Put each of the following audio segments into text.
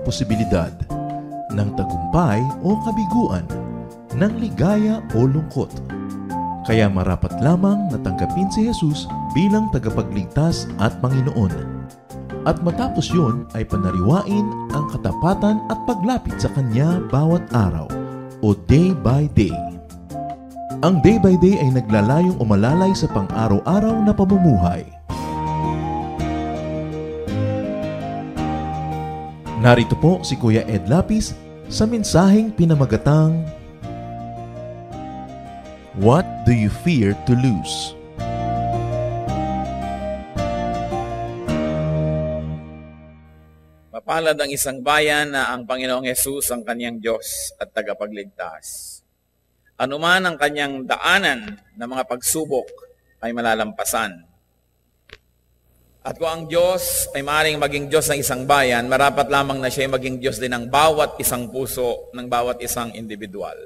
posibilidad ng tagumpay o kabiguan, ng ligaya o lungkot. Kaya marapat lamang na tanggapin si Jesus bilang tagapagligtas at Panginoon. At matapos yun ay panariwain ang katapatan at paglapit sa Kanya bawat araw o day by day. Ang day by day ay naglalayong umalalay sa pang-araw-araw na pamumuhay. Narito po si Kuya Ed Lapis sa mensaheng pinamagatang What do you fear to lose? Mapalad ang isang bayan na ang Panginoong Hesus ang kanyang Diyos at tagapagligtas. Anuman ang kanyang daanan na mga pagsubok ay malalampasan. At kung ang Diyos ay maaaring maging Diyos ng isang bayan, marapat lamang na siya ay maging Diyos din ng bawat isang puso, ng bawat isang individual.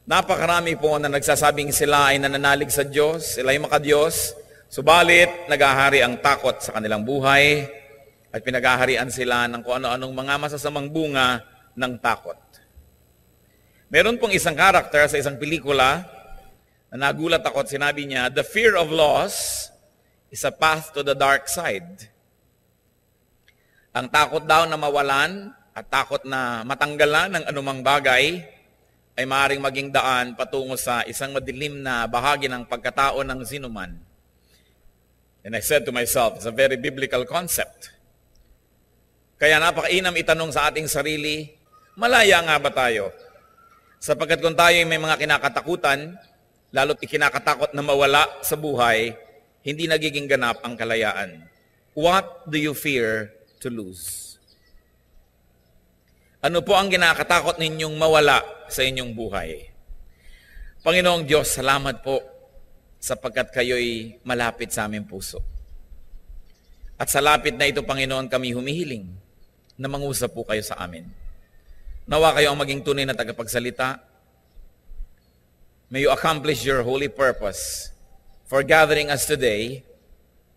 Napakarami po na nagsasabing sila ay nananalig sa Diyos, sila ay makadiyos, subalit nagahari ang takot sa kanilang buhay at pinagaharian sila ng kung ano-anong mga masasamang bunga ng takot. Meron pong isang karakter sa isang pelikula na nagulat ako at sinabi niya, "The fear of loss is a path to the dark side." Ang takot daw na mawalan at takot na matanggalan ng anumang bagay ay maaaring maging daan patungo sa isang madilim na bahagi ng pagkatao ng sinuman. And I said to myself, it's a very biblical concept. Kaya napakainam itanong sa ating sarili, malaya nga ba tayo? Sapagkat kung tayo may mga kinakatakutan, lalo't ikinakatakot na mawala sa buhay, hindi nagiging ganap ang kalayaan. What do you fear to lose? Ano po ang kinakatakot ninyong mawala sa inyong buhay? Panginoong Diyos, salamat po sapagkat kayo'y malapit sa aming puso. At sa lapit na ito, Panginoon, kami humihiling na mangusap po kayo sa amin. Nawa kayo ang maging tunay na tagapagsalita. May you accomplish your holy purpose for gathering us today,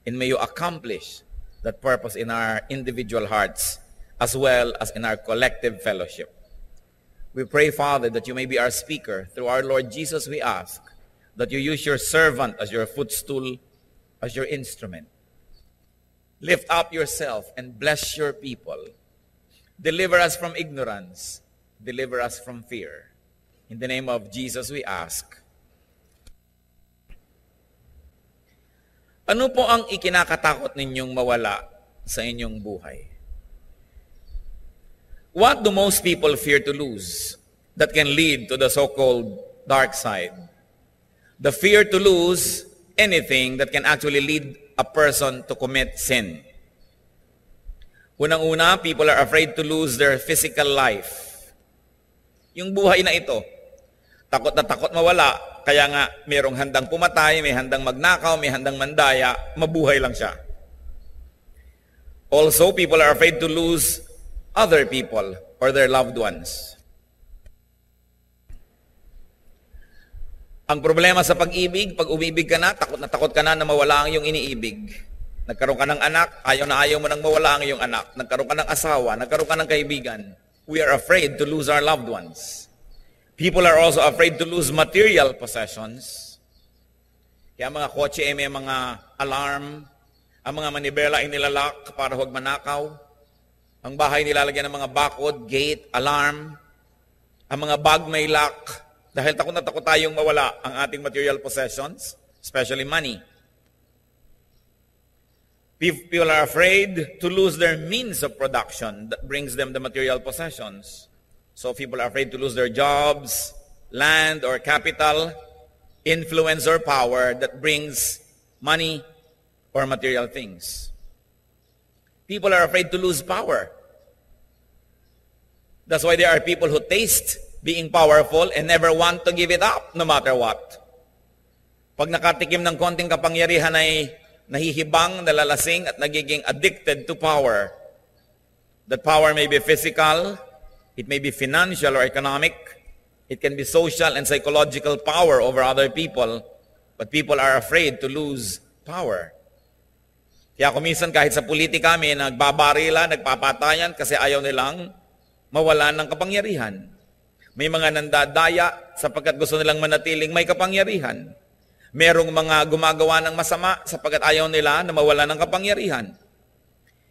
and may you accomplish that purpose in our individual hearts as well as in our collective fellowship. We pray, Father, that you may be our speaker. Through our Lord Jesus, we ask that you use your servant as your footstool, as your instrument. Lift up yourself and bless your people. Deliver us from ignorance. Deliver us from fear. In the name of Jesus, we ask. Ano po ang ikinakatakot ninyong mawala sa inyong buhay? What do most people fear to lose that can lead to the so-called dark side? The fear to lose anything that can actually lead a person to commit sin. Unang-una, people are afraid to lose their physical life. Yung buhay na ito, takot na takot mawala, kaya nga mayroong handang pumatay, may handang magnakaw, may handang mandaya, mabuhay lang siya. Also, people are afraid to lose other people or their loved ones. Ang problema sa pag-ibig, pag umibig ka na takot ka na mawala ang iyong iniibig. Nagkaroon ka ng anak, ayaw na ayaw mo nang mawala ang iyong anak. Nagkaroon ka ng asawa, nagkaroon ka ng kaibigan. We are afraid to lose our loved ones. People are also afraid to lose material possessions. Kaya mga kotse ay may mga alarm, ang mga manibela ay nilalak para huwag manakaw. Ang bahay nilalagyan ng mga bakod, gate, alarm. Ang mga bag may lock. Dahil takot na takot tayong mawala ang ating material possessions, especially money. People are afraid to lose their means of production that brings them the material possessions. So people are afraid to lose their jobs, land or capital, influence or power that brings money or material things. People are afraid to lose power. That's why there are people who taste being powerful and never want to give it up no matter what. Pag nakatikim ng konting kapangyarihan ay nahihibang, nalalasing at nagiging addicted to power. That power may be physical, it may be financial or economic, it can be social and psychological power over other people, but people are afraid to lose power. Kaya kuminsan kahit sa politika may nagbabarila, nagpapatayan kasi ayaw nilang mawalan ng kapangyarihan. May mga nandadaya sapagkat gusto nilang manatiling may kapangyarihan. Merong mga gumagawa ng masama sapagkat ayaw nila na mawalan ng kapangyarihan.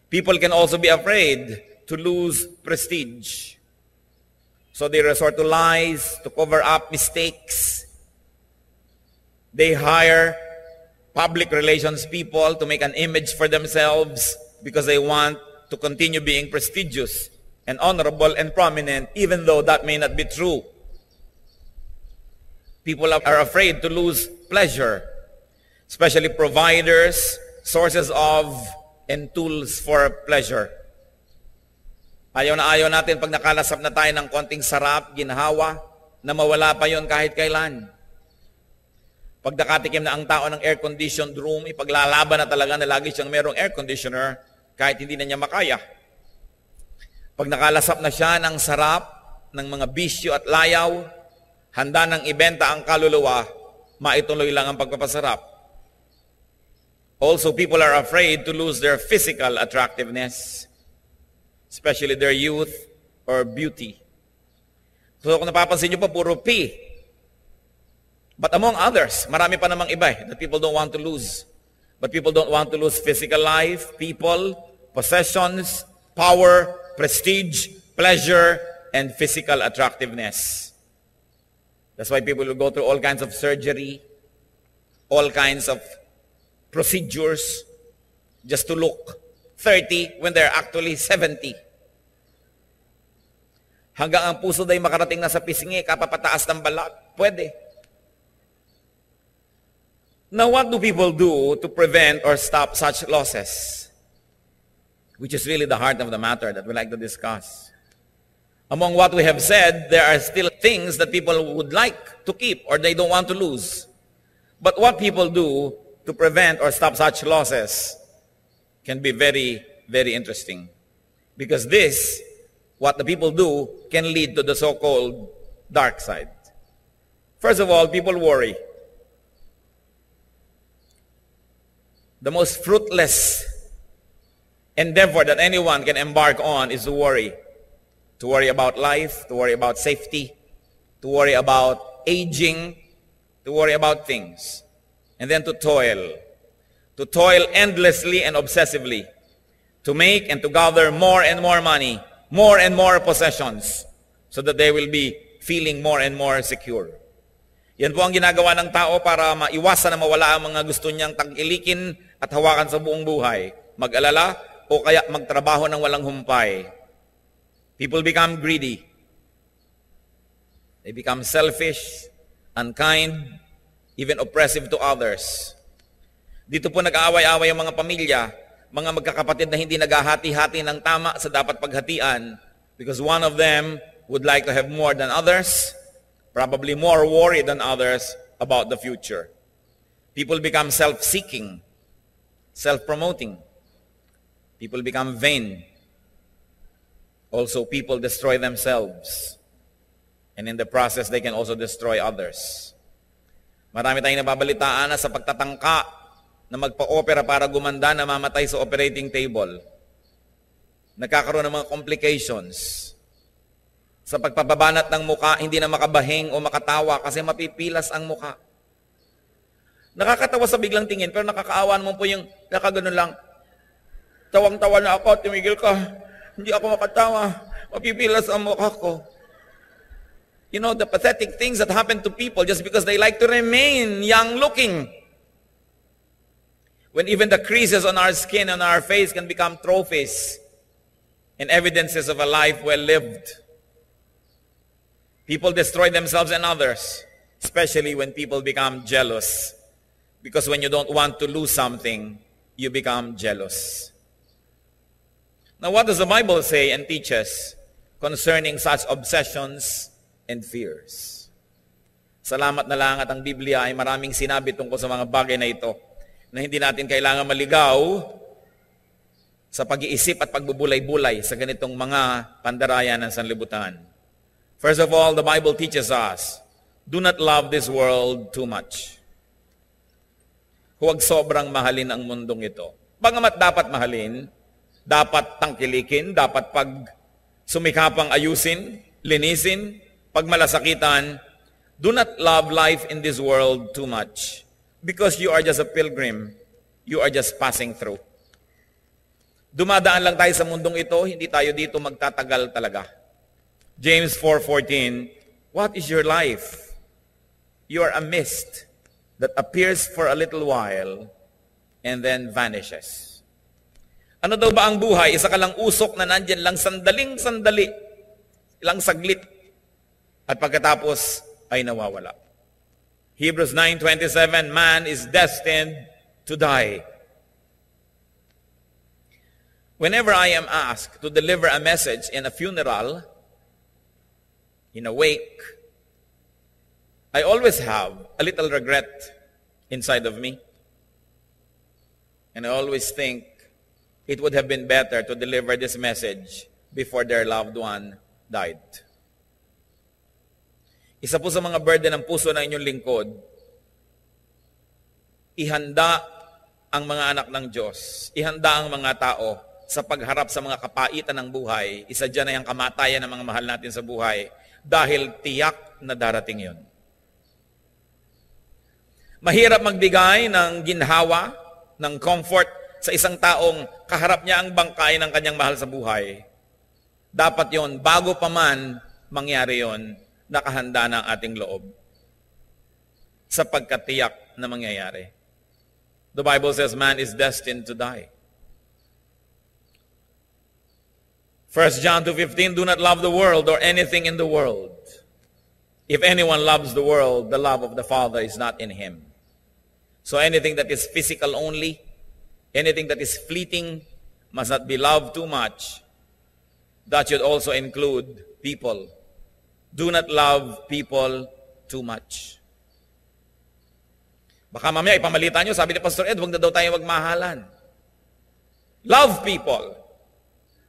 People can also be afraid to lose prestige. So they resort to lies, to cover up mistakes. They hire public relations people to make an image for themselves because they want to continue being prestigious and honorable and prominent, even though that may not be true. People are afraid to lose pleasure, especially providers, sources of, and tools for pleasure. Ayaw natin pag nakalasap na tayo ng konting sarap, ginhawa, na mawala pa yon kahit kailan. Pag nakatikim na ang tao ng air-conditioned room, ipaglalaban na talaga na lagi siyang merong air conditioner kahit hindi na niya makaya. Pag nakalasap na siya ng sarap, ng mga bisyo at layaw, handa nang ibenta ang kaluluwa, maituloy lang ang pagpapasarap. Also, people are afraid to lose their physical attractiveness, especially their youth or beauty. So kung napapansin nyo pa, puro P. But among others, marami pa namang iba that people don't want to lose. But people don't want to lose physical life, people, possessions, power, prestige, pleasure, and physical attractiveness. That's why people will go through all kinds of surgery, all kinds of procedures, just to look 30 when they're actually 70. Hanggang ang puso day makarating na sa pisngi, kapapataas ng balat. Pwede. Now, what do people do to prevent or stop such losses? Which is really the heart of the matter that we like to discuss. Among what we have said, there are still things that people would like to keep or they don't want to lose. But what people do to prevent or stop such losses can be very, very interesting. Because this, what the people do, can lead to the so-called dark side. First of all, people worry. The most fruitless endeavor that anyone can embark on is to worry. To worry about life, to worry about safety, to worry about aging, to worry about things. And then to toil. To toil endlessly and obsessively. To make and to gather more and more money, more and more possessions, so that they will be feeling more and more secure. Yan po ang ginagawa ng tao para maiwasan na mawala ang mga gusto niyang tag-ilikin at hawakan sa buong buhay. Mag-alala o kaya magtrabaho ng walang humpay. People become greedy. They become selfish, unkind, even oppressive to others. Dito po nag-aaway-away ang mga pamilya, mga magkakapatid na hindi naghahati-hati ng tama sa dapat paghatian because one of them would like to have more than others, probably more worried than others about the future. People become self-seeking, self-promoting. People become vain. Also, people destroy themselves. And in the process, they can also destroy others. Marami tayong nababalitaan na sa pagtatangka na magpa-opera para gumanda, namamatay sa operating table. Nagkakaroon ng mga complications. Sa pagpapabanat ng muka, hindi na makabahing o makatawa kasi mapipilas ang muka. Nakakatawa sa biglang tingin, pero nakakaawan mo po yung nakaganon lang. Tawang-tawa na ako, tumigil ka. Hindi ako makatawa. Mapipilas ang mukha ko. You know, the pathetic things that happen to people just because they like to remain young-looking. When even the creases on our skin and our face can become trophies and evidences of a life well lived. People destroy themselves and others, especially when people become jealous. Because when you don't want to lose something, you become jealous. Now, what does the Bible say and teach us concerning such obsessions and fears? Salamat na lang at ang Biblia ay maraming sinabi tungkol sa mga bagay na ito na hindi natin kailangan maligaw sa pag-iisip at pagbubulay-bulay sa ganitong mga pandarayan ng sanlibutan. First of all, the Bible teaches us, do not love this world too much. Huwag sobrang mahalin ang mundong ito. Bagamat dapat mahalin, dapat tangkilikin, dapat pag sumikapang ayusin, linisin, pagmalasakitan, do not love life in this world too much because you are just a pilgrim. You are just passing through. Dumadaan lang tayo sa mundong ito, hindi tayo dito magtatagal talaga. James 4:14, what is your life? You are a mist that appears for a little while and then vanishes. Ano daw ba ang buhay? Isa ka lang usok na nandyan lang sandaling-sandali, ilang saglit, at pagkatapos ay nawawala. Hebrews 9:27, man is destined to die. Whenever I am asked to deliver a message in a funeral, in a wake, I always have a little regret inside of me. And I always think it would have been better to deliver this message before their loved one died. Isa po sa mga burden ng puso ng inyong lingkod, ihanda ang mga anak ng Diyos, ihanda ang mga tao sa pagharap sa mga kapaitan ng buhay. Isa dyan ay ang kamatayan ng mga mahal natin sa buhay dahil tiyak na darating yun. Mahirap magbigay ng ginhawa, ng comfort sa isang taong kaharap niya ang bangkay ng kanyang mahal sa buhay. Dapat yon bago pa man mangyari yon, nakahanda na ang ating loob sa pagkatiyak na mangyayari. The Bible says man is destined to die. 1 John 2:15, do not love the world or anything in the world. If anyone loves the world, the love of the Father is not in him. So anything that is physical only, anything that is fleeting, must not be loved too much. That should also include people. Do not love people too much. Baka mamaya ipamalitan nyo, sabi ni Pastor Ed, huwag na daw tayo magmahalan. Love people.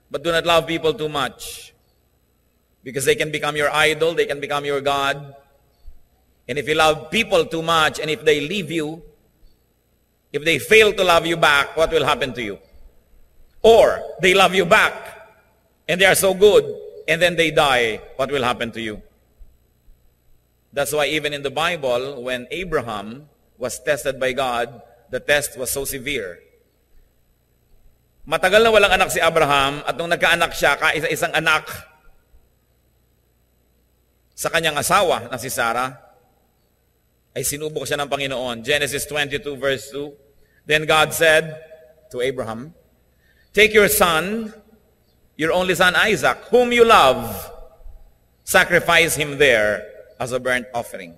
But do not love people too much. Because they can become your idol, they can become your God. And if you love people too much, and if they leave you, if they fail to love you back, what will happen to you? Or they love you back, and they are so good, and then they die, what will happen to you? That's why even in the Bible, when Abraham was tested by God, the test was so severe. Matagal na walang anak si Abraham, at nung nagkaanak siya, kaisa-isang anak sa kanyang asawa na si Sarah, ay sinubok siya ng Panginoon. Genesis 22 verse 2, then God said to Abraham, take your son, your only son Isaac, whom you love, sacrifice him there as a burnt offering.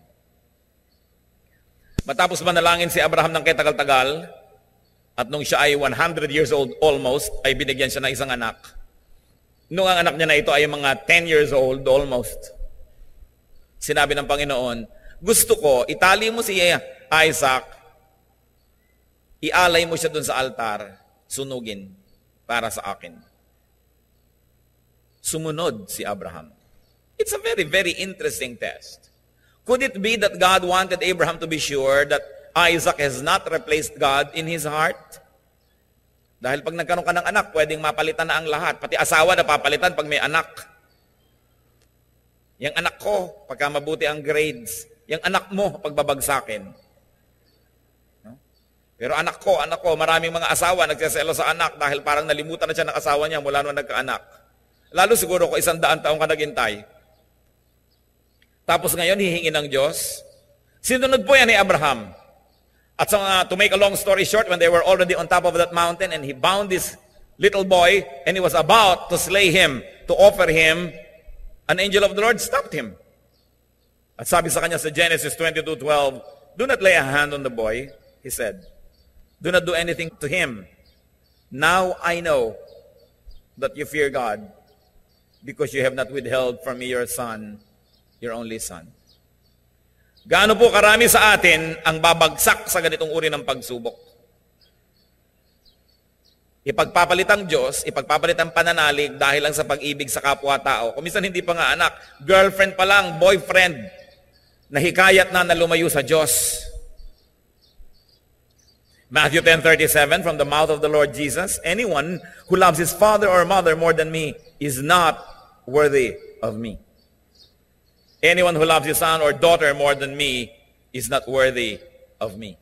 Matapos manalangin si Abraham ng katagal-tagal, at nung siya ay 100 years old almost, ay binigyan siya ng isang anak. Nung ang anak niya na ito ay mga 10 years old almost, sinabi ng Panginoon, gusto ko, itali mo si Isaac, ialay mo siya dun sa altar, sunugin para sa akin. Sumunod si Abraham. It's a very, very interesting test. Could it be that God wanted Abraham to be sure that Isaac has not replaced God in his heart? Dahil pag nagkaroon ka ng anak, pwedeng mapalitan na ang lahat. Pati asawa na papalitan pag may anak. Yang anak ko, pagka mabuti ang grades. Yang anak mo, pagbabagsakin. No? Pero anak ko, maraming mga asawa nagsaselo sa anak dahil parang nalimutan na siya ng asawa niya mula nung nagkaanak. Lalo siguro kung 100 taong ka naghintay. Tapos ngayon, hihingi ng Diyos. Sinunod po yan ni Abraham. At to make a long story short, when they were already on top of that mountain and he bound this little boy and he was about to slay him, to offer him, an angel of the Lord stopped him. At sabi sa kanya sa Genesis 22:12, do not lay a hand on the boy, he said. Do not do anything to him. Now I know that you fear God because you have not withheld from me your son, your only son. Gaano po karami sa atin ang babagsak sa ganitong uri ng pagsubok? Ipagpapalit ang Diyos, ipagpapalit ang pananalig dahil lang sa pag-ibig sa kapwa-tao. Kung minsan hindi pa nga anak, girlfriend pa lang, boyfriend, nahikayat na lumayo sa Diyos. Matthew 10:37, from the mouth of the Lord Jesus, anyone who loves his father or mother more than me is not worthy of me. Anyone who loves his son or daughter more than me is not worthy of me.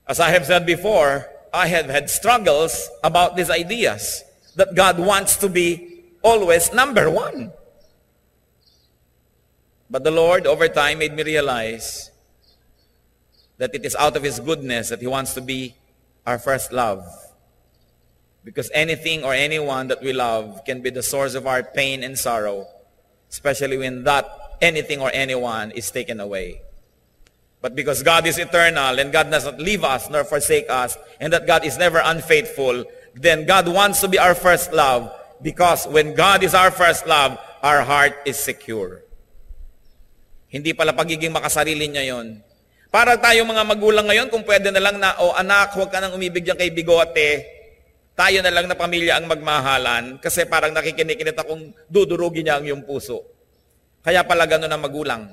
As I have said before, I have had struggles about these ideas that God wants to be always number one. But the Lord, over time, made me realize that it is out of His goodness that He wants to be our first love. Because anything or anyone that we love can be the source of our pain and sorrow, especially when that anything or anyone is taken away. But because God is eternal and God does not leave us nor forsake us, and that God is never unfaithful, then God wants to be our first love, because when God is our first love, our heart is secure. Hindi pala pagiging makasarili niya yon. Para tayo mga magulang ngayon, kung pwede na lang na, anak, huwag ka nang umibig dyan kay bigote, tayo na lang na pamilya ang magmahalan, kasi parang nakikinikinit akong dudurugin niya ang iyong puso. Kaya pala gano'n ang magulang.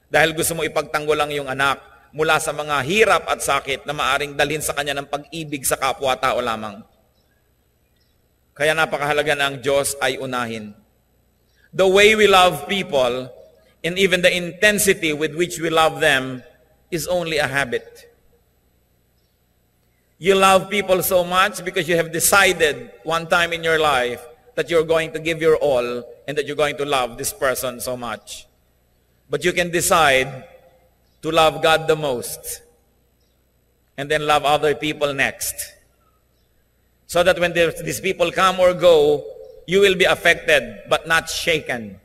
Dahil gusto mo ipagtanggol lang yung anak mula sa mga hirap at sakit na maaring dalhin sa kanya ng pag-ibig sa kapwa-tao lamang. Kaya napakahalaga na ang Diyos ay unahin. The way we love people, and even the intensity with which we love them, is only a habit. You love people so much because you have decided one time in your life that you're going to give your all and that you're going to love this person so much. But you can decide to love God the most and then love other people next. So that when these people come or go, you will be affected but not shaken.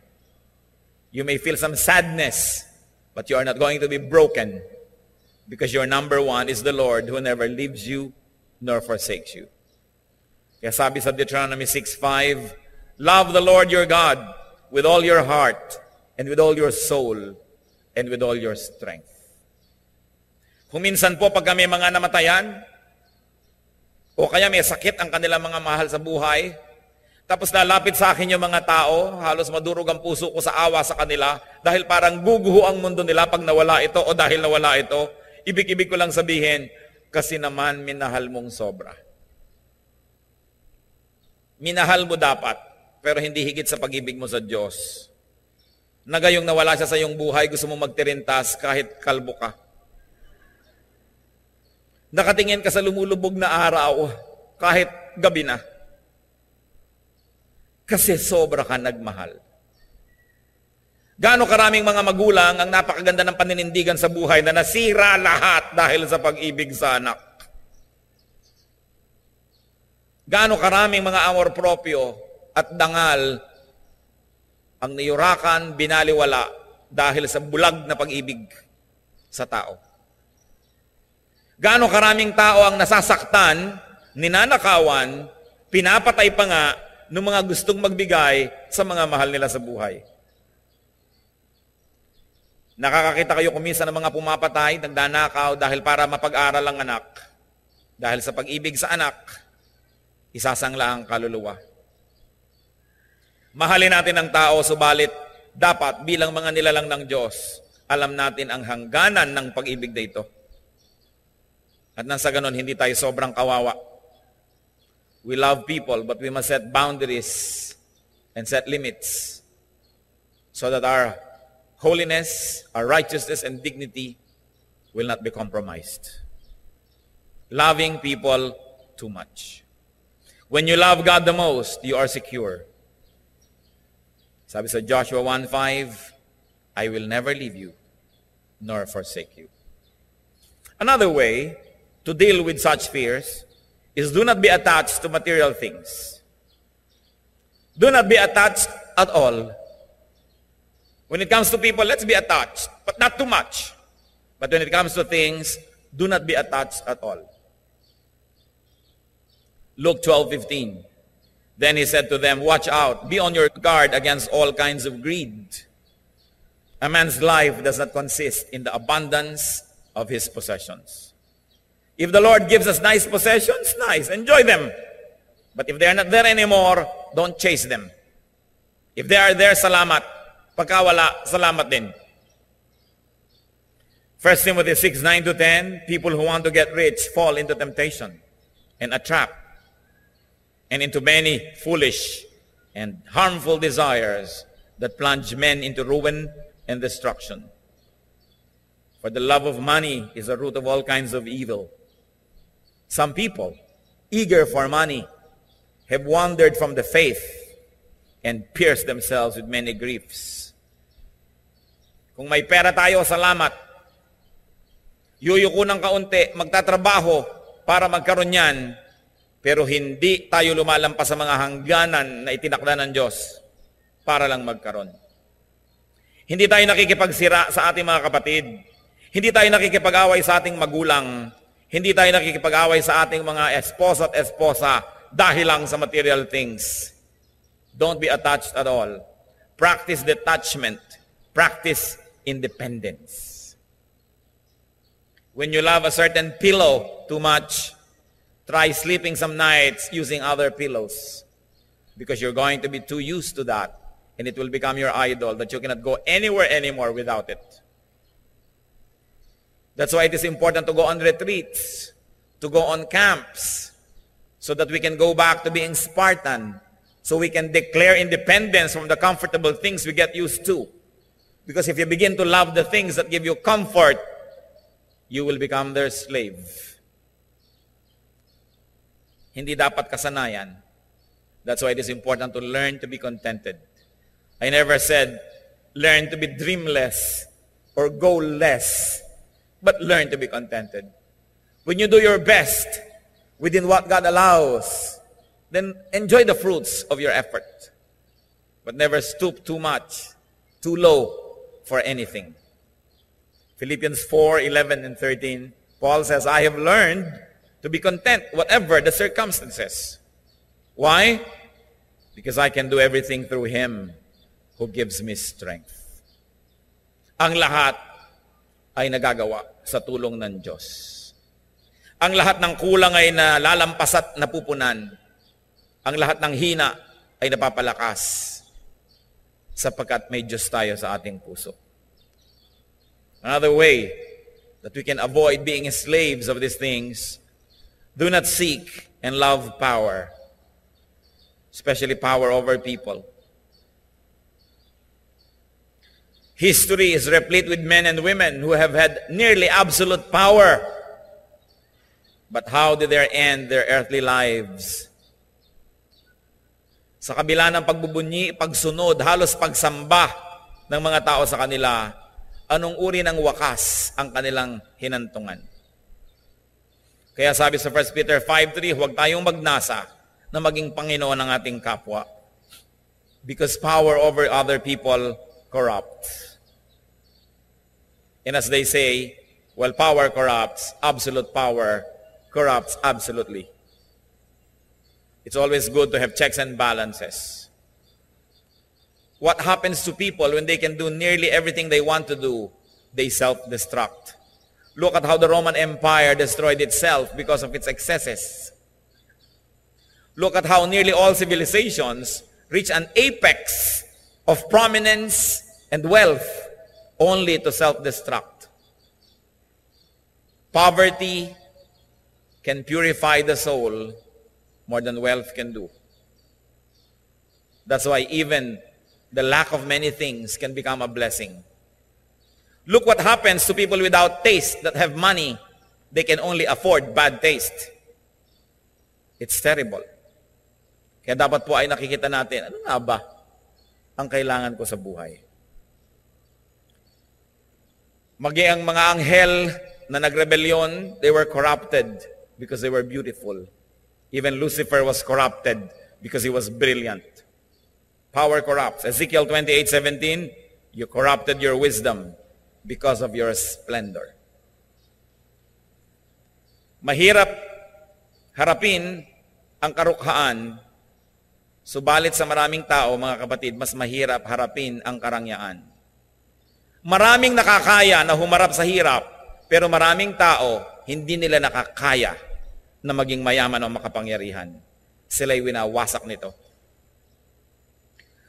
You may feel some sadness, but you are not going to be broken, because your number one is the Lord, who never leaves you nor forsakes you. Kaya sabi sa Deuteronomy 6:5, love the Lord your God with all your heart and with all your soul and with all your strength. Kung minsan po pag kami mga namatayan, o kaya may sakit ang kanilang mga mahal sa buhay, tapos lalapit sa akin yung mga tao, halos madurog ang puso ko sa awa sa kanila, dahil parang guguho ang mundo nila pag nawala ito o dahil nawala ito. Ibig-ibig ko lang sabihin, kasi naman minahal mong sobra. Minahal mo dapat, pero hindi higit sa pag-ibig mo sa Diyos. Na gayong nawala siya sa iyong buhay, gusto mo magtirintas kahit kalbo ka. Nakatingin ka sa lumulubog na araw, kahit gabi na. Kasi sobra ka nagmahal. Gaano karaming mga magulang ang napakaganda ng paninindigan sa buhay na nasira lahat dahil sa pag-ibig sa anak. Gaano karaming mga amor proprio at dangal ang niyurakan, binaliwala dahil sa bulag na pag-ibig sa tao. Gaano karaming tao ang nasasaktan, ninanakawan, pinapatay pa nga ng mga gustong magbigay sa mga mahal nila sa buhay. Nakakakita kayo kuminsan ng mga pumapatay, nagdanakaw dahil para mapag-aral ang anak. Dahil sa pag-ibig sa anak, isasangla ang kaluluwa. Mahalin natin ang tao, subalit dapat bilang mga nilalang ng Diyos, alam natin ang hangganan ng pag-ibig na ito. At nang sa ganon, hindi tayo sobrang kawawa. We love people, but we must set boundaries and set limits so that our holiness, our righteousness, and dignity will not be compromised. Loving people too much. When you love God the most, you are secure. Sabi sa Joshua 1:5, I will never leave you nor forsake you. Another way to deal with such fears is do not be attached to material things. Do not be attached at all. When it comes to people, let's be attached, but not too much. But when it comes to things, do not be attached at all. Luke 12:15. Then he said to them, watch out, be on your guard against all kinds of greed. A man's life does not consist in the abundance of his possessions. If the Lord gives us nice possessions, nice, enjoy them. But if they are not there anymore, don't chase them. If they are there, salamat. Pagka wala, salamat din. 1 Timothy 6:9-10, people who want to get rich fall into temptation and a trap and into many foolish and harmful desires that plunge men into ruin and destruction. For the love of money is the root of all kinds of evil. Some people, eager for money, have wandered from the faith and pierced themselves with many griefs. Kung may pera tayo, salamat. Yuyuko ng kaunti, magtatrabaho para magkaroon yan, pero hindi tayo lumalampas sa mga hangganan na itinakda ng Diyos para lang magkaroon. Hindi tayo nakikipagsira sa ating mga kapatid. Hindi tayo nakikipag-away sa ating magulang. Hindi tayo nakikipag-away sa ating mga esposa at esposa dahil lang sa material things. Don't be attached at all. Practice detachment. Practice independence. When you love a certain pillow too much, try sleeping some nights using other pillows. Because you're going to be too used to that. And it will become your idol that you cannot go anywhere anymore without it. That's why it is important to go on retreats, to go on camps, so that we can go back to being Spartan, so we can declare independence from the comfortable things we get used to. Because if you begin to love the things that give you comfort, you will become their slave. Hindi dapat kasanayan. That's why it is important to learn to be contented. I never said, learn to be dreamless or goalless, but learn to be contented. When you do your best within what God allows, then enjoy the fruits of your effort. But never stoop too much, too low for anything. Philippians 4:11 and 13, Paul says, I have learned to be content whatever the circumstances. Why? Because I can do everything through Him who gives me strength. Ang lahat ay nagagawa sa tulong ng Diyos. Ang lahat ng kulang ay nalalampas at napupunan. Ang lahat ng hina ay napapalakas sapagkat may Diyos tayo sa ating puso. Another way that we can avoid being slaves of these things, do not seek and love power, especially power over people. History is replete with men and women who have had nearly absolute power. But how did they end their earthly lives? Sa kabila ng pagbubunyi, pagsunod, halos pagsamba ng mga tao sa kanila, anong uri ng wakas ang kanilang hinantungan? Kaya sabi sa 1 Peter 5:3, huwag tayong magnasa na maging Panginoon ng ating kapwa. Because power over other people corrupts. And as they say, well, power corrupts, absolute power corrupts absolutely. It's always good to have checks and balances. What happens to people when they can do nearly everything they want to do? They self-destruct. Look at how the Roman Empire destroyed itself because of its excesses. Look at how nearly all civilizations reach an apex of prominence and wealth only to self-destruct. Poverty can purify the soul more than wealth can do. That's why even the lack of many things can become a blessing. Look what happens to people without taste that have money. They can only afford bad taste. It's terrible. Kaya dapat po ay nakikita natin, ano nga ba ang kailangan ko sa buhay? Magi ang mga anghel na nagrebelyon, they were corrupted because they were beautiful. Even Lucifer was corrupted because he was brilliant. Power corrupts. Ezekiel 28:17, you corrupted your wisdom because of your splendor. Mahirap harapin ang karukhaan, subalit sa maraming tao, mga kapatid, mas mahirap harapin ang karangyaan. Maraming nakakaya na humarap sa hirap, pero maraming tao, hindi nila nakakaya na maging mayaman o makapangyarihan. Sila'y winawasak nito.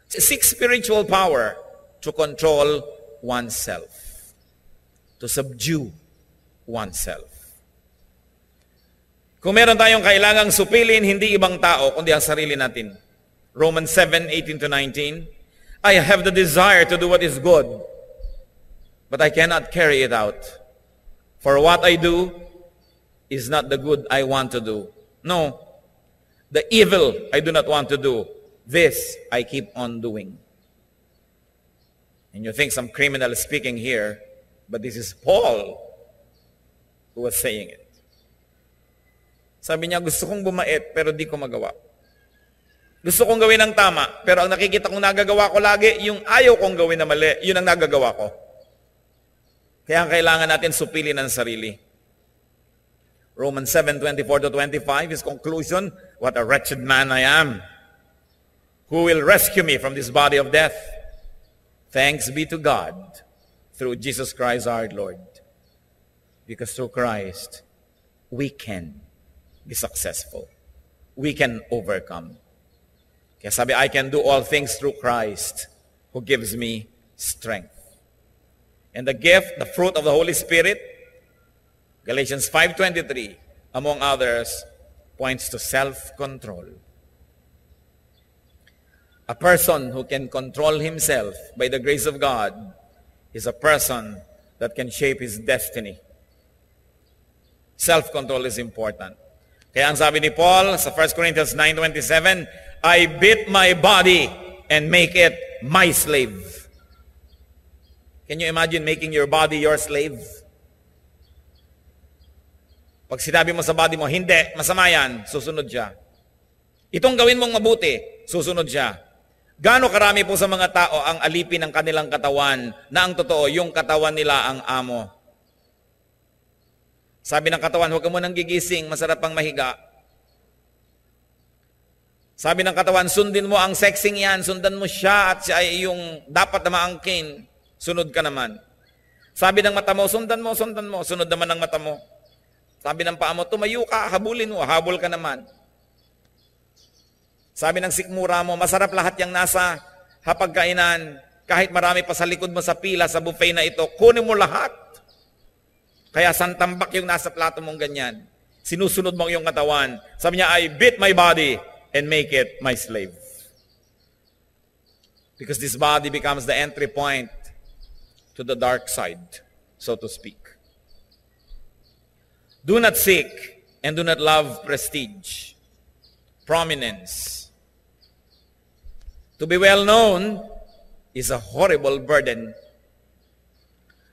Seek spiritual power to control oneself. to subdue oneself. Kung meron tayong kailangang supilin, hindi ibang tao, kundi ang sarili natin. Romans 7:18-19, I have the desire to do what is good, but I cannot carry it out. For what I do is not the good I want to do. No, the evil I do not want to do, this I keep on doing. And you think some criminal is speaking here, but this is Paul who was saying it. Sabi niya, gusto kong bumait, pero di ko magawa. Gusto kong gawin ang tama, pero ang nakikita kong nagagawa ko lagi, yung ayaw kong gawin na mali, yun ang nagagawa ko. Kaya kailangan natin supilin ang sarili. Romans 7:24-25, his conclusion, what a wretched man I am. Who will rescue me from this body of death? Thanks be to God through Jesus Christ our Lord. Because through Christ, we can be successful. We can overcome. Kaya sabi, I can do all things through Christ who gives me strength. And the gift, the fruit of the Holy Spirit, Galatians 5:23, among others, points to self-control. A person who can control himself by the grace of God is a person that can shape his destiny. Self-control is important. Kaya ang sabi ni Paul sa 1 Corinthians 9:27, I beat my body and make it my slave. Can you imagine making your body your slave? Pag sinabi mo sa body mo, hindi, masama yan, susunod siya. Itong gawin mong mabuti, susunod siya. Gaano karami po sa mga tao ang alipin ng kanilang katawan na ang totoo, yung katawan nila ang amo. Sabi ng katawan, huwag ka munang gigising, masarap pang mahiga. Sabi ng katawan, sundin mo ang sexing yan, sundan mo siya at siya ay yung dapat na maangkin, sunod ka naman. Sabi ng mata mo, sundan mo, sunod naman ng mata mo. Sabi ng paa mo, tumayo ka, habulin mo, habol ka naman. Sabi ng sikmura mo, masarap lahat yung nasa hapagkainan, kahit marami pa sa likod mo sa pila, sa buffet na ito, kunin mo lahat. Kaya santambak yung nasa plato mong ganyan. Sinusunod mo yung katawan. Sabi niya, I beat my body and make it my slave. Because this body becomes the entry point to the dark side, so to speak. Do not seek and do not love prestige, prominence. To be well known is a horrible burden.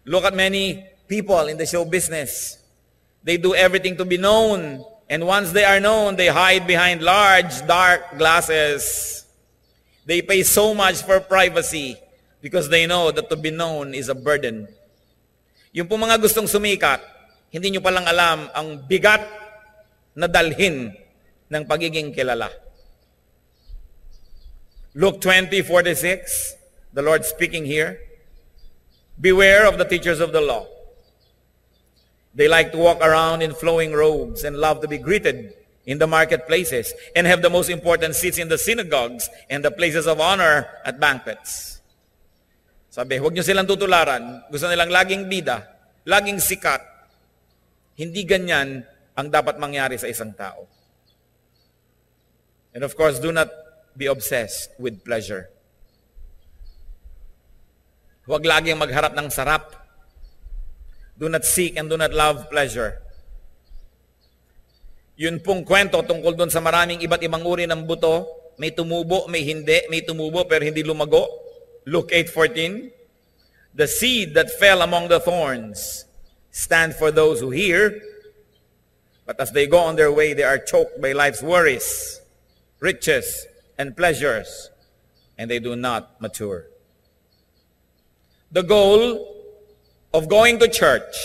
Look at many people in the show business. They do everything to be known. And once they are known, they hide behind large, dark glasses. They pay so much for privacy because they know that to be known is a burden. Yung po mga gustong sumikat, hindi nyo palang alam ang bigat na dalhin ng pagiging kilala. Luke 20:46, the Lord speaking here, beware of the teachers of the law. They like to walk around in flowing robes and love to be greeted in the marketplaces and have the most important seats in the synagogues and the places of honor at banquets. Sabi, huwag nyo silang tutularan. Gusto nilang laging bida, laging sikat. Hindi ganyan ang dapat mangyari sa isang tao. And of course, do not be obsessed with pleasure. Huwag laging magharap ng sarap. Do not seek and do not love pleasure. Yun pong kwento tungkol doon sa maraming iba't ibang uri ng buto. May tumubo, may hindi. May tumubo pero hindi lumago. Luke 8:14. The seed that fell among the thorns stand for those who hear, but as they go on their way, they are choked by life's worries, riches, and pleasures, and they do not mature. The goal of going to church,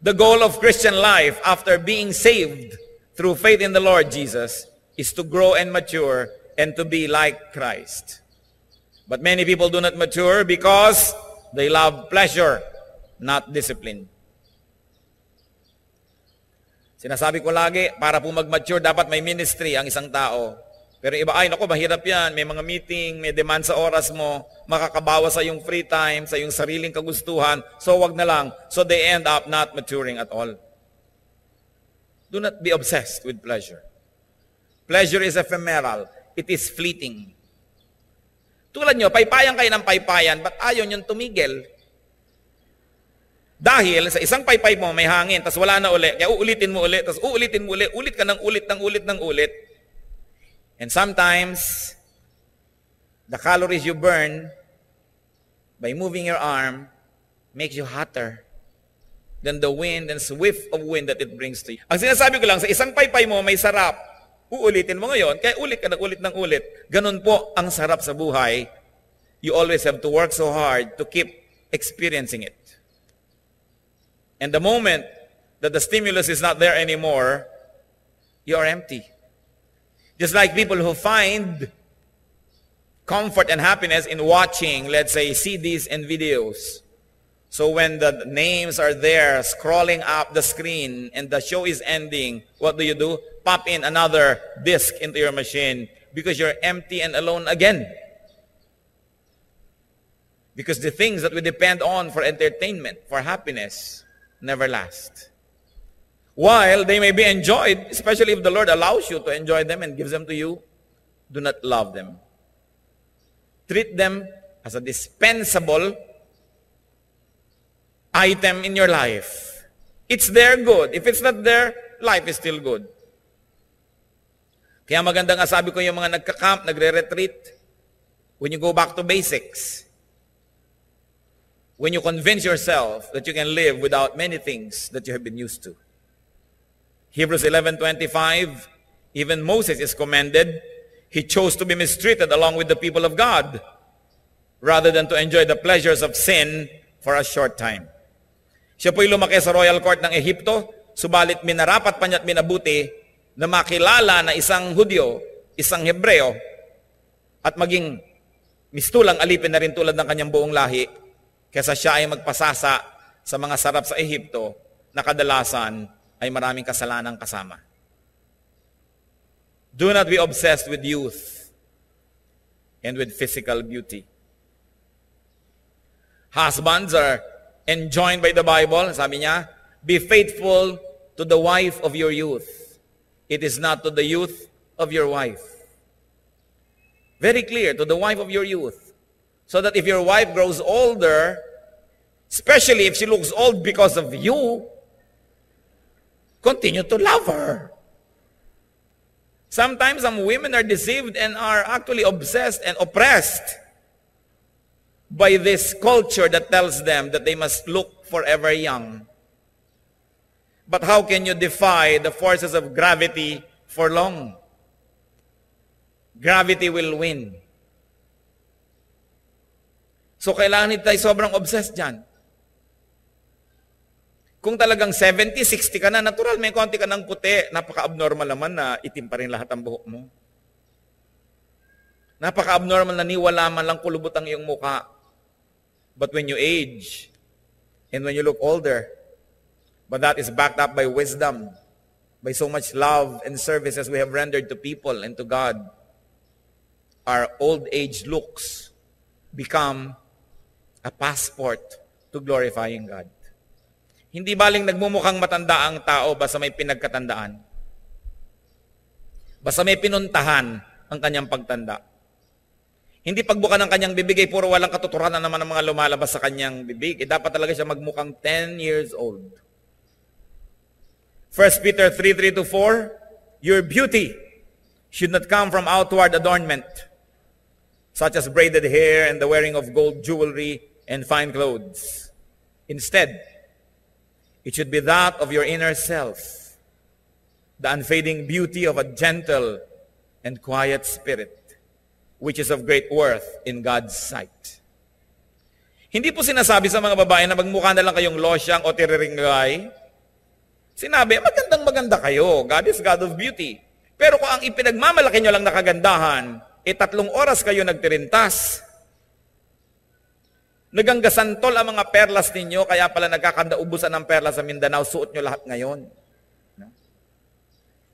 the goal of Christian life after being saved through faith in the Lord Jesus is to grow and mature and to be like Christ. But many people do not mature because they love pleasure, not discipline. Sinasabi ko lagi, para po mag-mature, dapat may ministry ang isang tao. Pero iba, ay, naku, mahirap yan. May mga meeting, may demand sa oras mo, makakabawas sa iyong free time, sa iyong sariling kagustuhan, so wag na lang. So they end up not maturing at all. Do not be obsessed with pleasure. Pleasure is ephemeral. It is fleeting. Tulad nyo, paypayan kayo ng paypayan, ba't ayaw nyo tumigil? Dahil sa isang paypay mo may hangin, tas wala na uli, kaya uulitin mo uli, tas uulitin mo uli, ulit ka ng ulit ng ulit ng ulit. And sometimes, the calories you burn by moving your arm makes you hotter than the wind and swift of wind that it brings to you. Ang sinasabi ko lang, sa isang paypay mo may sarap, uulitin mo ngayon, kaya ulit ka ng ulit ng ulit. Ganun po ang sarap sa buhay. You always have to work so hard to keep experiencing it. And the moment that the stimulus is not there anymore, you are empty. Just like people who find comfort and happiness in watching, let's say, CDs and videos. So when the names are there, scrolling up the screen, and the show is ending, what do? Pop in another disc into your machine because you're empty and alone again. Because the things that we depend on for entertainment, for happiness, never last. While they may be enjoyed, especially if the Lord allows you to enjoy them and gives them to you, do not love them. Treat them as a dispensable item in your life. It's there, good. If it's not there, life is still good. Kaya maganda nga sabi ko yung mga nagka-camp, nagre-retreat, when you go back to basics, when you convince yourself that you can live without many things that you have been used to. Hebrews 11:25, even Moses is commended. He chose to be mistreated along with the people of God rather than to enjoy the pleasures of sin for a short time. Siya po'y lumaki sa royal court ng Ehipto, subalit minarapat pa niya at minabuti na makilala na isang Hudyo, isang Hebreo, at maging mistulang alipin na rin tulad ng kanyang buong lahi, kaysa siya ay magpasasa sa mga sarap sa Ehipto na kadalasan ay maraming kasalanang kasama. Do not be obsessed with youth and with physical beauty. Husbands are enjoined by the Bible. Sabi niya, be faithful to the wife of your youth. It is not to the youth of your wife. Very clear, to the wife of your youth. So that if your wife grows older, especially if she looks old because of you, continue to love her. Sometimes some women are deceived and are actually obsessed and oppressed by this culture that tells them that they must look forever young. But how can you defy the forces of gravity for long? Gravity will win. So kailangan tayo sobrang obsessed dyan. Kung talagang 70, 60 ka na, natural, may konti ka ng puti, napaka-abnormal naman na itim pa rin lahat ang buhok mo. Napaka-abnormal na niwala man lang kulubot ang iyong mukha. But when you age, and when you look older, but that is backed up by wisdom, by so much love and services we have rendered to people and to God, our old age looks become a passport to glorifying God. Hindi baling nagmumukhang matanda ang tao basta may pinagkatandaan. Basta may pinuntahan ang kanyang pagtanda. Hindi pagbuka ng kanyang bibig ay puro walang katuturan na naman ang mga lumalabas sa kanyang bibig. Dapat talaga siya magmukhang 10 years old. 1 Peter 3:3-4, your beauty should not come from outward adornment, such as braided hair and the wearing of gold jewelry and fine clothes. Instead, it should be that of your inner self, the unfading beauty of a gentle and quiet spirit, which is of great worth in God's sight. Hindi po sinasabi sa mga babae na magmukha na lang kayong losyang o tiriringgay. Sinabi, magandang-maganda kayo. God is God of beauty. Pero kung ang ipinagmamalaki nyo lang na kagandahan, 3 oras kayo nagtirintas, naganggasantol ang mga perlas ninyo, kaya pala nagkakandaubusan ng perlas sa Mindanao, suot nyo lahat ngayon.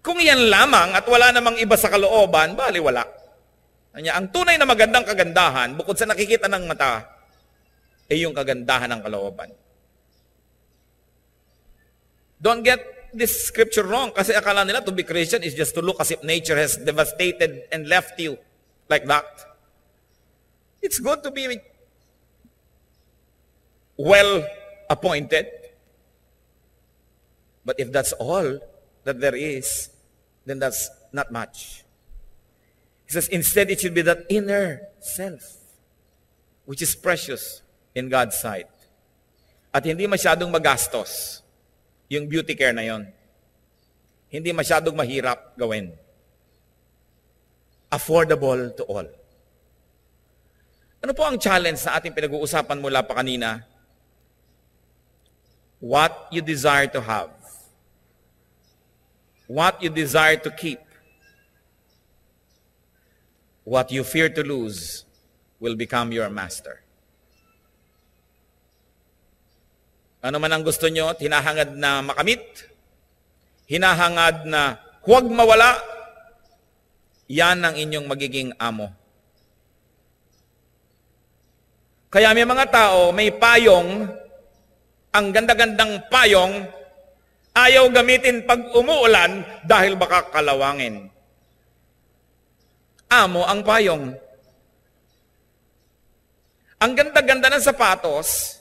Kung yan lamang at wala namang iba sa kalooban, baliwala. Ang tunay na magandang kagandahan, bukod sa nakikita ng mata, ay yung kagandahan ng kalooban. Don't get this scripture wrong, kasi akala nila to be Christian is just to look as if nature has devastated and left you like that. It's good to be well appointed. But if that's all that there is, then that's not much. He says, instead it should be that inner self, which is precious in God's sight. At hindi masyadong magastos yung beauty care na yon. Hindi masyadong mahirap gawin. Affordable to all. Ano po ang challenge sa ating pinag-uusapan mula pa kanina? What you desire to have. What you desire to keep. What you fear to lose will become your master. Ano man ang gusto nyo, hinahangad na makamit, hinahangad na huwag mawala, yan ang inyong magiging amo. Kaya may mga tao, may payong, ang ganda-gandang payong, ayaw gamitin pag umuulan dahil baka kalawangin. Amo ang payong. Ang ganda-ganda ng sapatos,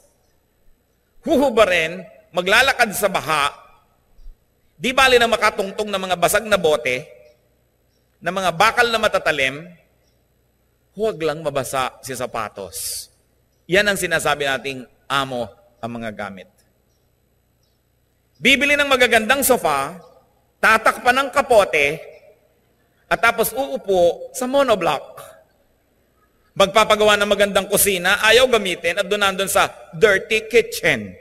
huhubarin, maglalakad sa baha, di bali na makatungtong ng mga basag na bote, ng mga bakal na matatalim, huwag lang mabasa si sapatos. Yan ang sinasabi nating amo ang mga gamit. Bibili ng magagandang sofa, tatakpan ng kapote, at tapos uupo sa monoblock. Magpapagawa ng magandang kusina, ayaw gamitin at doon nandun sa dirty kitchen.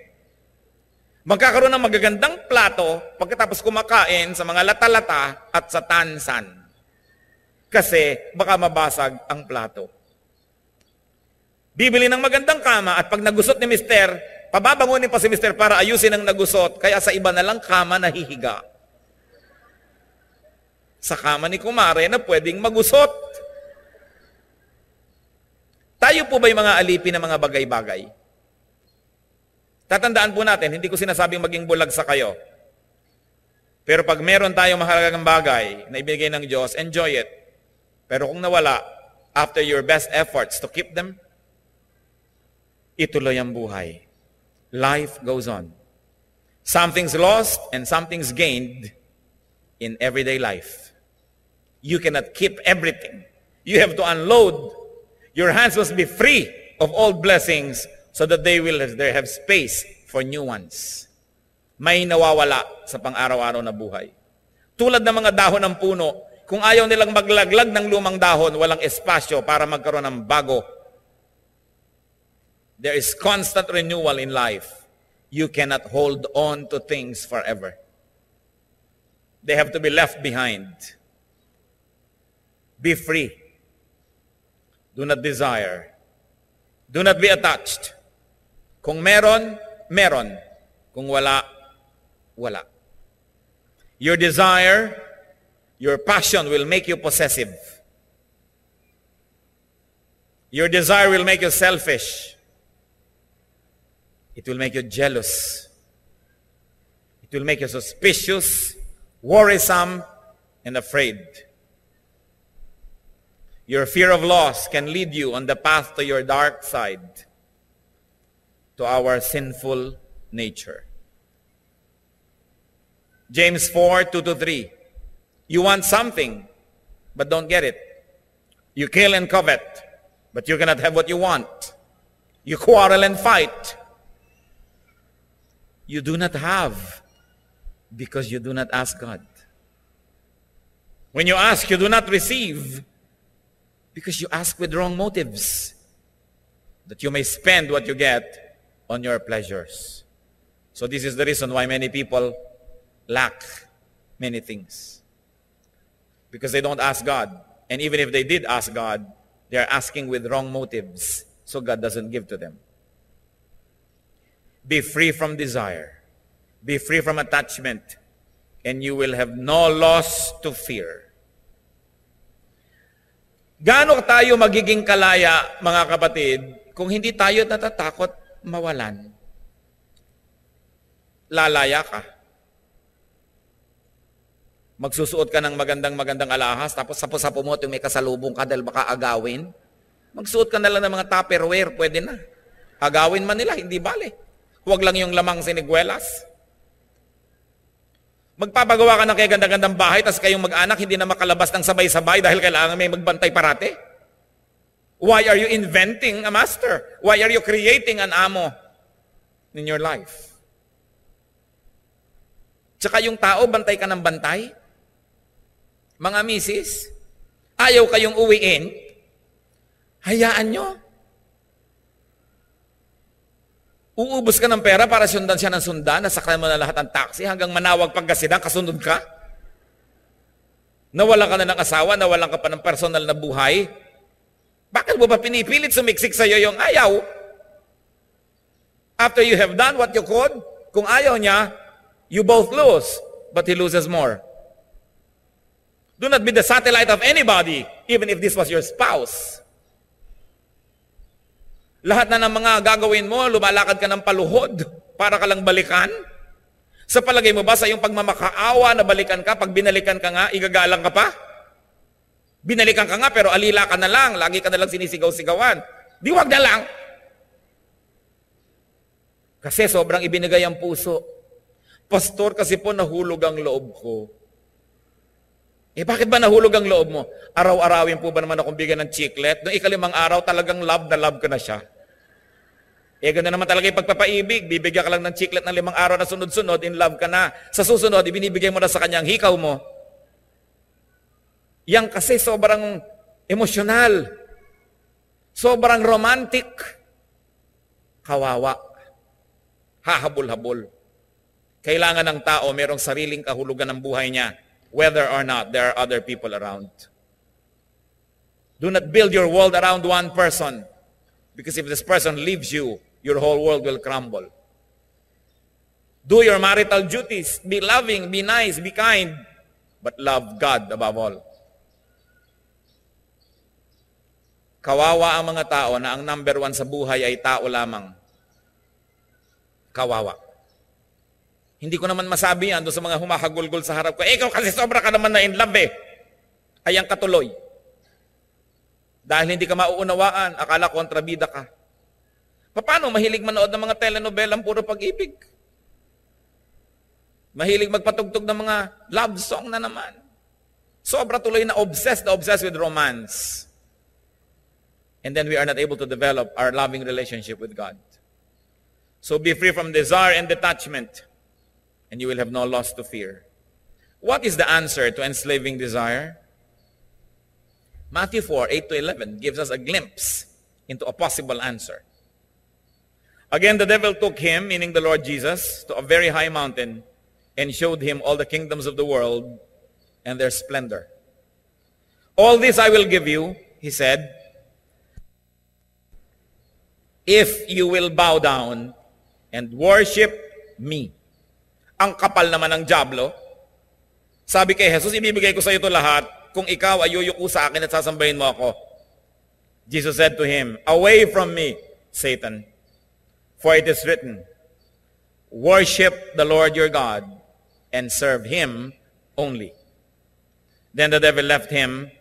Magkakaroon ng magagandang plato pagkatapos kumakain sa mga lata-lata at sa tansan. Kasi baka mabasag ang plato. Bibili ng magandang kama at pag nagusot ni Mister, pababangunin pa si Mister para ayusin ang nagusot, kaya sa iba na lang kama nahihiga. Sa kama ni Kumare na pwedeng magusot. Tayo po ba yung mga alipin ng mga bagay-bagay? Tatandaan po natin, hindi ko sinasabing maging bulag sa kayo. Pero pag meron tayong mahalagang bagay na ibigay ng Diyos, enjoy it. Pero kung nawala, after your best efforts to keep them, ituloy ang buhay. Life goes on. Something's lost and something's gained in everyday life. You cannot keep everything. You have to unload. Your hands must be free of all blessings so that they have space for new ones. May nawawala sa pang-araw-araw na buhay. Tulad ng mga dahon ng puno, kung ayaw nilang maglaglag ng lumang dahon, walang espasyo para magkaroon ng bago. There is constant renewal in life. You cannot hold on to things forever. They have to be left behind. Be free. Do not desire. Do not be attached. Kung meron, meron. Kung wala, wala. Your desire, your passion will make you possessive. Your desire will make you selfish. It will make you jealous. It will make you suspicious, worrisome, and afraid. Your fear of loss can lead you on the path to your dark side, to our sinful nature. James 4:2-3. You want something, but don't get it. You kill and covet, but you cannot have what you want. You quarrel and fight. You do not have because you do not ask God. When you ask, you do not receive because you ask with wrong motives, that you may spend what you get on your pleasures. So this is the reason why many people lack many things. Because they don't ask God. And even if they did ask God, they are asking with wrong motives, so God doesn't give to them. Be free from desire. Be free from attachment. and you will have no loss to fear. Gaano tayo magiging kalaya, mga kapatid, kung hindi tayo natatakot mawalan? Lalaya ka. Magsusuot ka ng magandang alahas, tapos sapo-sapo mo at yung may kasalubong ka dahil baka agawin. Magsuot ka na lang ng mga Tupperware, pwede na. Agawin man nila, hindi bale. Huwag lang yung lamang siniguelas. Magpapagawa ka ng kaya ganda-gandang bahay, tapos kayong mag-anak hindi na makalabas ng sabay-sabay dahil kailangan may magbantay parate. Why are you inventing a master? Why are you creating an amo in your life? Tsaka yung tao, bantay ka ng bantay. Mga misis, ayaw kayong uwiin, hayaan nyo. Uubos ka ng pera para sundan siya ng sundan, nasakyan mo na lahat ng taxi hanggang manawag pagkasidan, kasunod ka. Nawalan ka na ng asawa, nawalan ka pa ng personal na buhay. Bakit mo ba pinipilit sumiksik sa'yo yung ayaw? After you have done what you could, kung ayaw niya, you both lose, but he loses more. Do not be the satellite of anybody, even if this was your spouse. Lahat na ng mga gagawin mo, lumalakad ka ng paluhod para ka lang balikan. Sa palagay mo ba sa iyong pagmamakaawa na balikan ka, pag binalikan ka nga, igagalang ka pa? Binalikan ka nga pero alila ka na lang, lagi ka na lang sinisigaw-sigawan. Di wag na lang. Kasi sobrang ibinigay ang puso. Pastor, kasi po nahulog ang loob ko. Bakit ba nahulog ang loob mo? Araw-arawin po ba naman akong bigyan ng chiclet? Noong ikalimang araw, talagang love na love ko na siya. Ganda naman talaga yung pagpapaibig. Bibigyan ka lang ng chiclet ng 5 araw na sunod-sunod, in love ka na. Sa susunod, ibinibigay mo na sa kanya ang hikaw mo. Yang kasi sobrang emosyonal. Sobrang romantic. Kawawa. Hahabol-habol. Kailangan ng tao mayroong sariling kahulugan ng buhay niya, whether or not there are other people around. Do not build your world around one person, because if this person leaves you, your whole world will crumble. Do your marital duties. Be loving, be nice, be kind, but love God above all. Kawawa ang mga tao na ang number 1 sa buhay ay tao lamang. Kawawa. Hindi ko naman masabi yan doon sa mga humahagulgol sa harap ko. Ikaw kasi sobra ka naman na in love eh. Ay ang katuloy. Dahil hindi ka mauunawaan, akala kontrabida ka. Paano mahilig manood ng mga telenovelang puro pag-ibig? Mahilig magpatugtog ng mga love song na naman. Sobra tuloy na obsessed with romance. And then we are not able to develop our loving relationship with God. So be free from desire and detachment, and you will have no loss to fear. What is the answer to enslaving desire? Matthew 4, 8-11 gives us a glimpse into a possible answer. Again, the devil took him, meaning the Lord Jesus, to a very high mountain and showed him all the kingdoms of the world and their splendor. All this I will give you, he said, if you will bow down and worship me. Ang kapal naman ng dyablo. Sabi kay Jesus, ibibigay ko sa iyo ito lahat kung ikaw ay yuyuko sa akin at sasambahin mo ako. Jesus said to him, away from me, Satan. For it is written, worship the Lord your God and serve him only. Then the devil left him,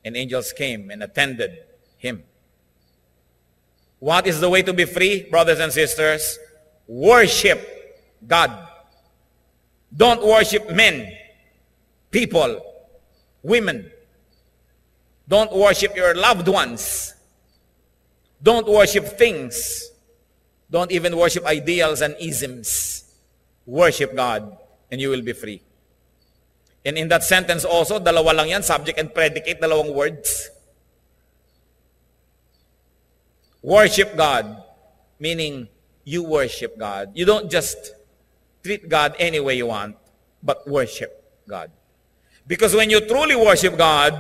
and angels came and attended him. What is the way to be free, brothers and sisters? Worship God. Don't worship men, people, women. Don't worship your loved ones. Don't worship things. Don't even worship ideals and isms. Worship God, and you will be free. And in that sentence also, dalawa lang yan, subject and predicate, dalawang words. Worship God, meaning you worship God. You don't just treat God any way you want, but worship God. Because when you truly worship God,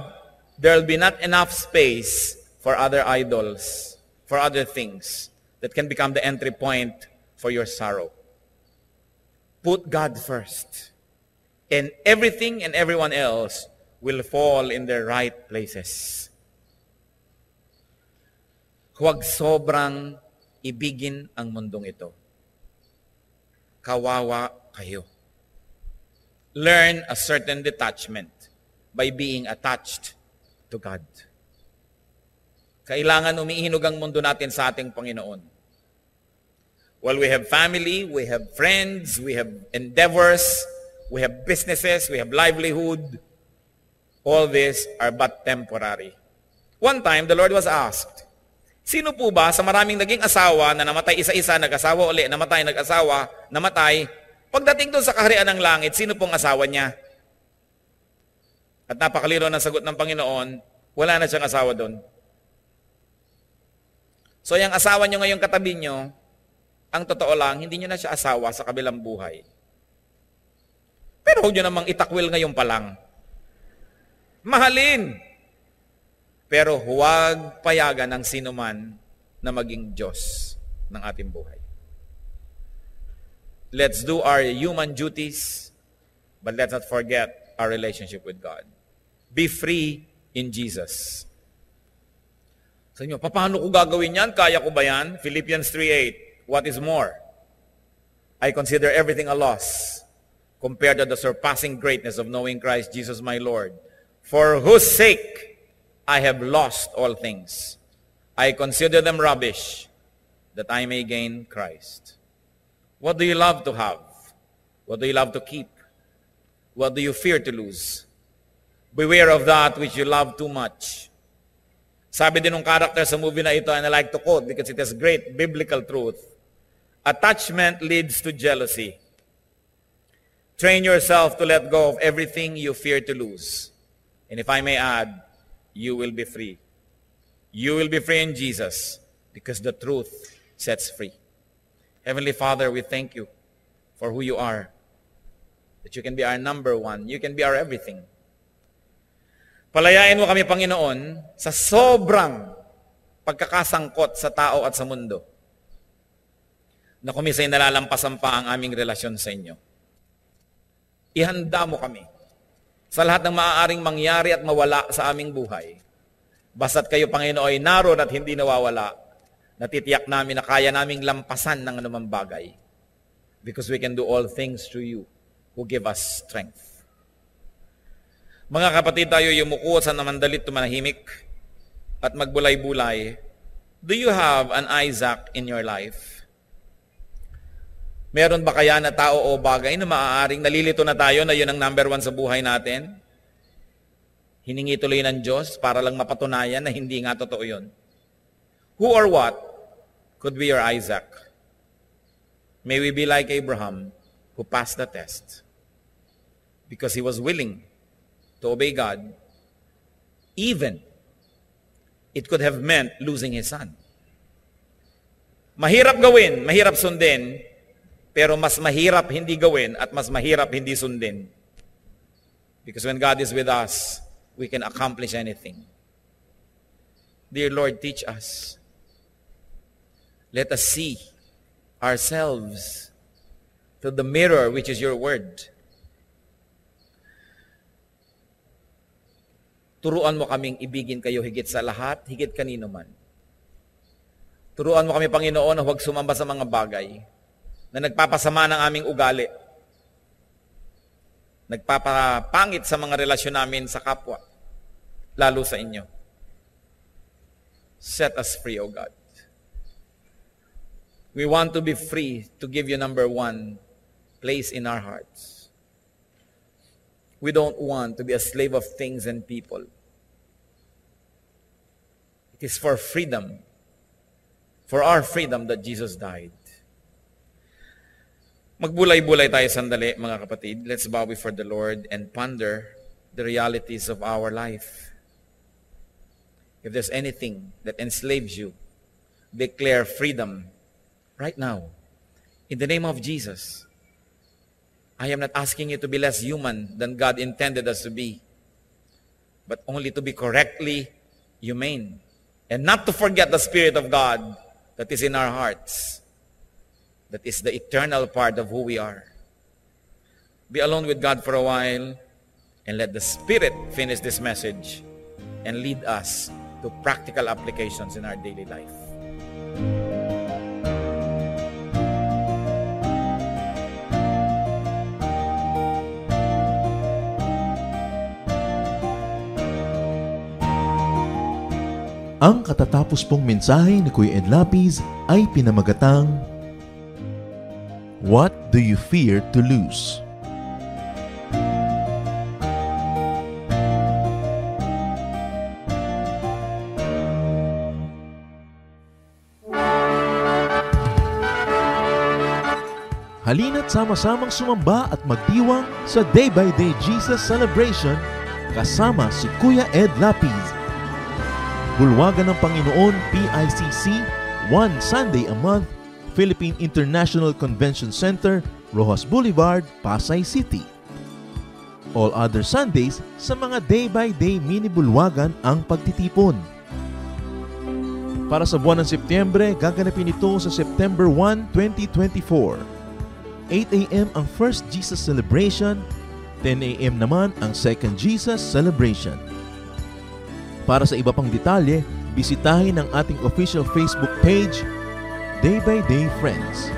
there will be not enough space for other idols, for other things that can become the entry point for your sorrow. Put God first. and everything and everyone else will fall in their right places. Huwag sobrang ibigin ang mundong ito. Kawawa kayo. Learn a certain detachment by being attached to God. Kailangan umiinog ang mundo natin sa ating Panginoon. Well, we have family, we have friends, we have endeavors, we have businesses, we have livelihood. All these are but temporary. One time, the Lord was asked, sino po ba sa maraming naging asawa na namatay isa-isa, nag-asawa uli, namatay, nag-asawa, namatay, pagdating doon sa kaharian ng langit, sino pong asawa niya? At napakalino ng sagot ng Panginoon, wala na siyang asawa doon. So yung asawa nyo ngayong katabi nyo, ang totoo lang, hindi nyo na siya asawa sa kabilang buhay. Pero huwag nyo namang itakwil ngayon pa lang. Mahalin. Pero huwag payagan ng sinuman na maging Diyos ng ating buhay. Let's do our human duties, but let's not forget our relationship with God. Be free in Jesus. Sa inyo, paano ko gagawin yan? Kaya ko ba yan? Philippians 3:8. What is more? I consider everything a loss compared to the surpassing greatness of knowing Christ Jesus my Lord, for whose sake I have lost all things. I consider them rubbish, that I may gain Christ. What do you love to have? What do you love to keep? What do you fear to lose? Beware of that which you love too much. Sabi din ng character sa movie na ito, and I like to quote because it has great biblical truth, attachment leads to jealousy. Train yourself to let go of everything you fear to lose. And if I may add, you will be free. You will be free in Jesus because the truth sets free. Heavenly Father, we thank you for who you are, that you can be our number one. You can be our everything. Palayain mo kami, Panginoon, sa sobrang pagkakasangkot sa tao at sa mundo, na kumisay nalalampasan pa ang aming relasyon sa inyo. Ihanda mo kami sa lahat ng maaaring mangyari at mawala sa aming buhay. Basta't kayo, Panginoon, ay naroon at hindi nawawala, natitiyak namin na kaya naming lampasan ng anumang bagay. Because we can do all things through you who give us strength. Mga kapatid, tayo yumuko sa namandalit tumanahimik at magbulay-bulay. Do you have an Isaac in your life? Meron ba kaya na tao o bagay na maaaring nalilito na tayo na yun ang number one sa buhay natin? Hiningi tuloy ng Diyos para lang mapatunayan na hindi nga totoo yun. Who or what could be your Isaac? May we be like Abraham, who passed the test because he was willing to obey God, even it could have meant losing his son. Mahirap gawin, mahirap sundin, pero mas mahirap hindi gawin at mas mahirap hindi sundin. Because when God is with us, we can accomplish anything. Dear Lord, teach us. Let us see ourselves through the mirror which is your word. Turuan mo kaming ibigin kayo higit sa lahat, higit kanino man. Turuan mo kami, Panginoon, na huwag sumamba sa mga bagay na nagpapasama ng aming ugali, nagpapapangit sa mga relasyon namin sa kapwa, lalo sa inyo. Set us free, O God. We want to be free to give you number one place in our hearts. We don't want to be a slave of things and people. It is for freedom, for our freedom that Jesus died. Magbulay-bulay tayo sandali, mga kapatid. Let's bow before the Lord and ponder the realities of our life. If there's anything that enslaves you, declare freedom right now. In the name of Jesus. I am not asking you to be less human than God intended us to be, but only to be correctly humane, and not to forget the Spirit of God that is in our hearts, that is the eternal part of who we are. be alone with God for a while, and let the Spirit finish this message and lead us to practical applications in our daily life. Ang katatapos pong mensahe ni Kuya Ed Lapiz ay pinamagatang, What do you fear to lose? Halina't sama-samang sumamba at magdiwang sa Day by Day Jesus Celebration kasama si Kuya Ed Lapiz. Bulwagan ng Panginoon, PICC, one Sunday a month, Philippine International Convention Center, Rojas Boulevard, Pasay City. All other Sundays, sa mga day-by-day mini-bulwagan ang pagtitipon. Para sa buwan ng Setyembre, gaganapin ito sa September 1, 2024. 8 a.m. ang First Jesus Celebration, 10 a.m. naman ang Second Jesus Celebration. Para sa iba pang detalye, bisitahin ang ating official Facebook page, Day by Day Friends.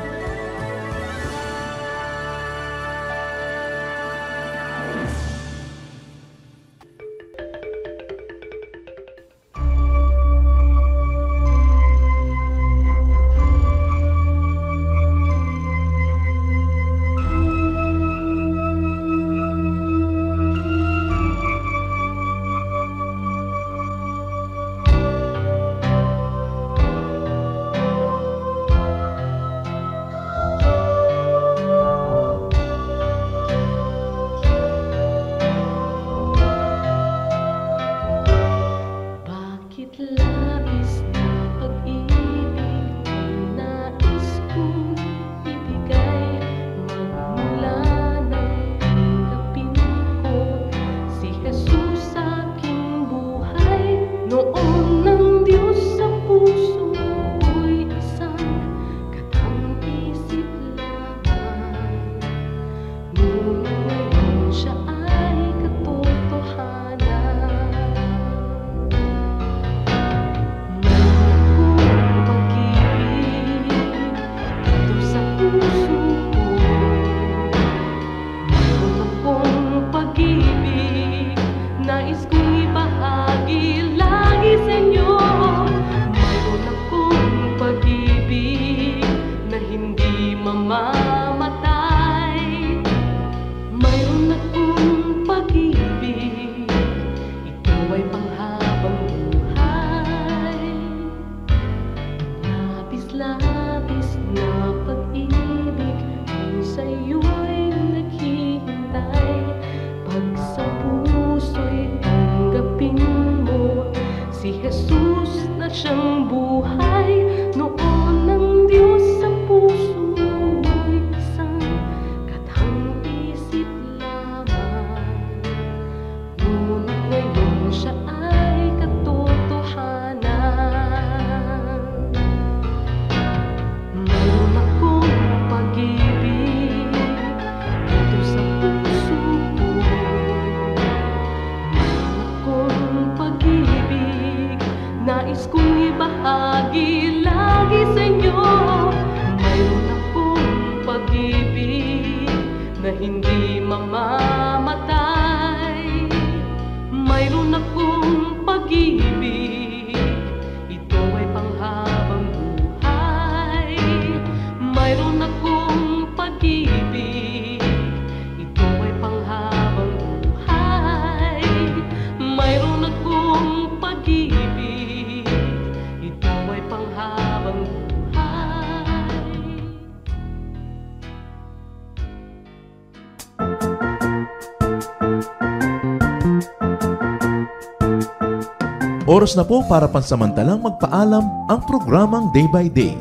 Oras na po para pansamantalang magpaalam ang programang Day by Day.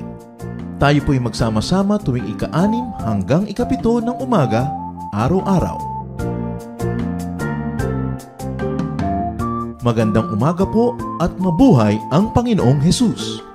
Tayo po'y magsama-sama tuwing ika-6 hanggang ika-7 ng umaga, araw-araw. Magandang umaga po at mabuhay ang Panginoong Hesus!